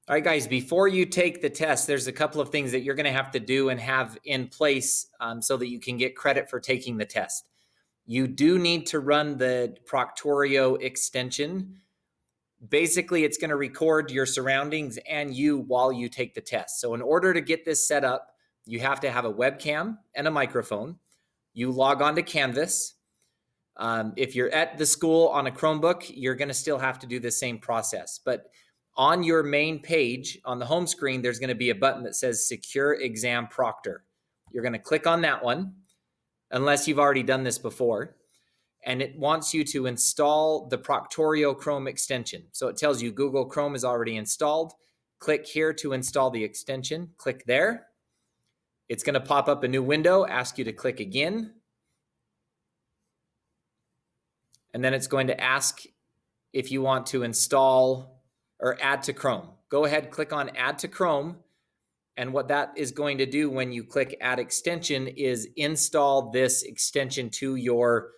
All right, guys, before you take the test, there's a couple of things that you're going to have to do and have in place so that you can get credit for taking the test. You do need to run the Proctorio extension. Basically, it's going to record your surroundings and you while you take the test. So in order to get this set up, you have to have a webcam and a microphone. You log on to Canvas. If you're at the school on a Chromebook, you're going to still have to do the same process. But on your main page, on the home screen, there's going to be a button that says Secure Exam Proctor. You're going to click on that one, unless you've already done this before. And it wants you to install the Proctorio Chrome extension. So it tells you Google Chrome is already installed. Click here to install the extension. Click there. It's going to pop up a new window, ask you to click again. And then it's going to ask if you want to install or add to Chrome. Go ahead, click on Add to Chrome. And what that is going to do when you click Add Extension is install this extension to your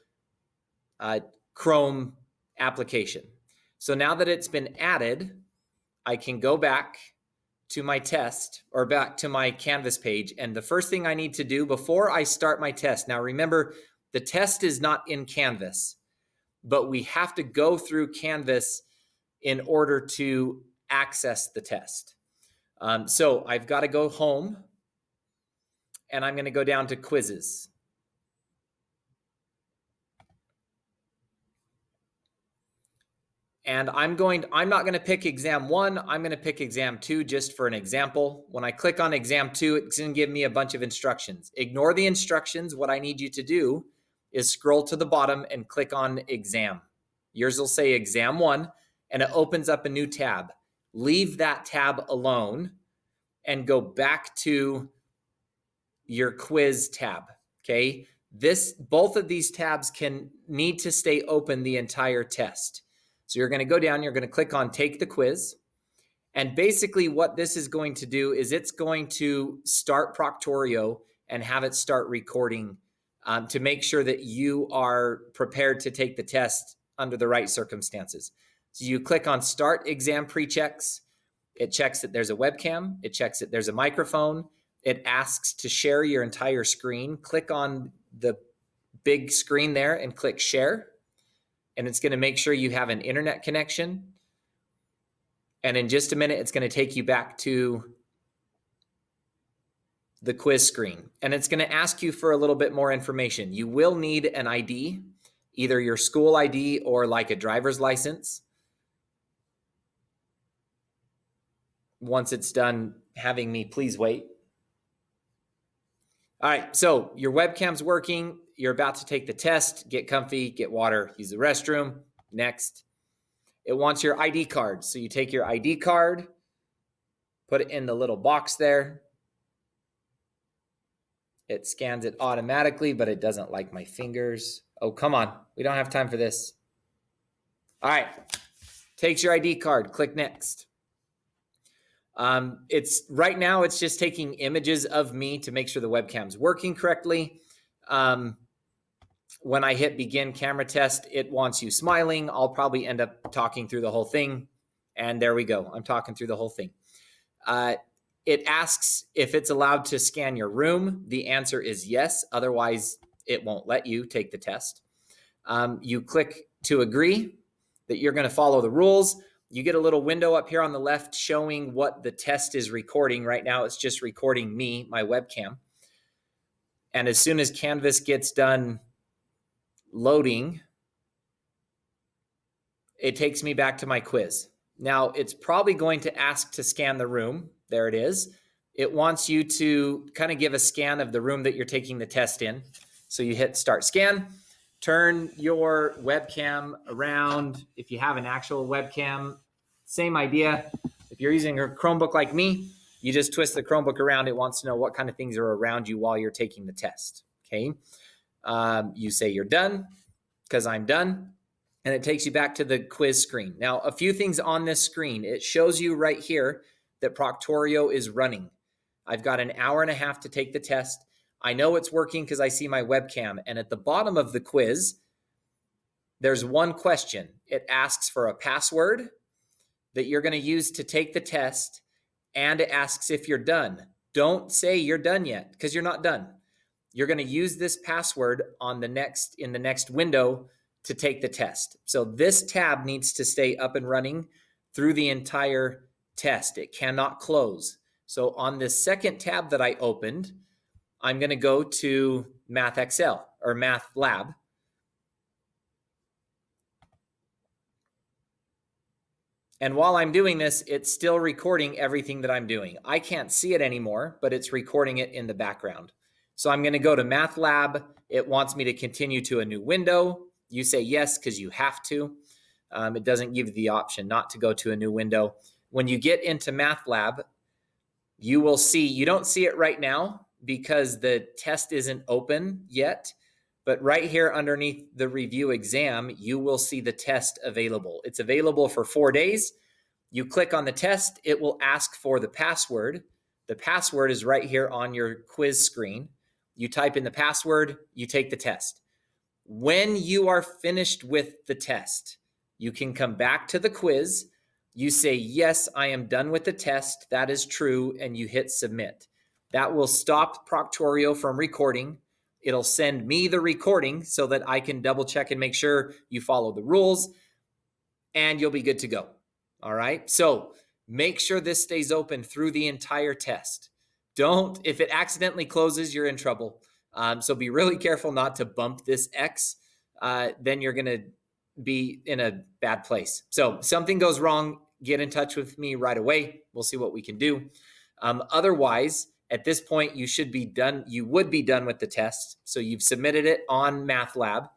Chrome application. So now that it's been added, I can go back to my test or back to my Canvas page. And the first thing I need to do before I start my test, now remember, the test is not in Canvas, but we have to go through Canvas in order to access the test. So I've got to go home and I'm going to go down to quizzes. And I'm not going to pick exam 1. I'm going to pick exam 2 just for an example. When I click on exam 2, it's going to give me a bunch of instructions. Ignore the instructions. What I need you to do is scroll to the bottom and click on exam. Yours will say exam 1. And it opens up a new tab. Leave that tab alone and go back to your quiz tab, okay? Both of these tabs need to stay open the entire test. So you're gonna go down, you're gonna click on Take the Quiz. And basically what this is going to do is it's going to start Proctorio and have it start recording to make sure that you are prepared to take the test under the right circumstances. So you click on Start Exam Pre-Checks. It checks that there's a webcam. It checks that there's a microphone. It asks to share your entire screen. Click on the big screen there and click Share. And it's going to make sure you have an internet connection. And in just a minute, it's going to take you back to the quiz screen. And it's going to ask you for a little bit more information. You will need an ID, either your school ID or like a driver's license. Once it's done having me, please wait. All right, so your webcam's working. You're about to take the test. Get comfy, get water, use the restroom. Next. It wants your ID card. So you take your ID card, put it in the little box there. It scans it automatically, but it doesn't like my fingers. Oh, come on. We don't have time for this. All right. Takes your ID card. Click Next. Right now it's just taking images of me to make sure the webcam's working correctly. When I hit Begin Camera Test, it wants you smiling. I'll probably end up talking through the whole thing. And there we go. I'm talking through the whole thing. It asks if it's allowed to scan your room. The answer is yes. Otherwise, it won't let you take the test. You click to agree that you're going to follow the rules. You get a little window up here on the left showing what the test is recording. Right now, it's just recording me, my webcam. And as soon as Canvas gets done loading, it takes me back to my quiz. Now, it's probably going to ask to scan the room. There it is. It wants you to kind of give a scan of the room that you're taking the test in. So you hit Start Scan. Turn your webcam around. If you have an actual webcam, same idea. If you're using a Chromebook like me, you just twist the Chromebook around. It wants to know what kind of things are around you while you're taking the test. Okay. You say you're done because I'm done. And it takes you back to the quiz screen. Now, a few things on this screen. It shows you right here that Proctorio is running. I've got an hour and a half to take the test. I know it's working because I see my webcam. And at the bottom of the quiz, there's one question. It asks for a password that you're going to use to take the test, and it asks if you're done. Don't say you're done yet, because you're not done. You're going to use this password in the next window to take the test. So this tab needs to stay up and running through the entire test. It cannot close. So on this second tab that I opened, I'm going to go to Math Excel or Math Lab. And while I'm doing this, it's still recording everything that I'm doing. I can't see it anymore, but it's recording it in the background. So I'm going to go to Math Lab. It wants me to continue to a new window. You say yes because you have to. It doesn't give you the option not to go to a new window. When you get into Math Lab, you will see, you don't see it right now because the test isn't open yet. But right here underneath the review exam, you will see the test available. It's available for 4 days. You click on the test, it will ask for the password. The password is right here on your quiz screen. You type in the password, you take the test. When you are finished with the test, you can come back to the quiz. You say, yes, I am done with the test. That is true. And you hit submit. That will stop Proctorio from recording. It'll send me the recording so that I can double check and make sure you follow the rules, and you'll be good to go. All right. So make sure this stays open through the entire test. If it accidentally closes, you're in trouble. So be really careful not to bump this X. Then you're going to be in a bad place. So if something goes wrong, get in touch with me right away. We'll see what we can do. Otherwise, at this point, you should be done. You would be done with the test. So you've submitted it on Math Lab.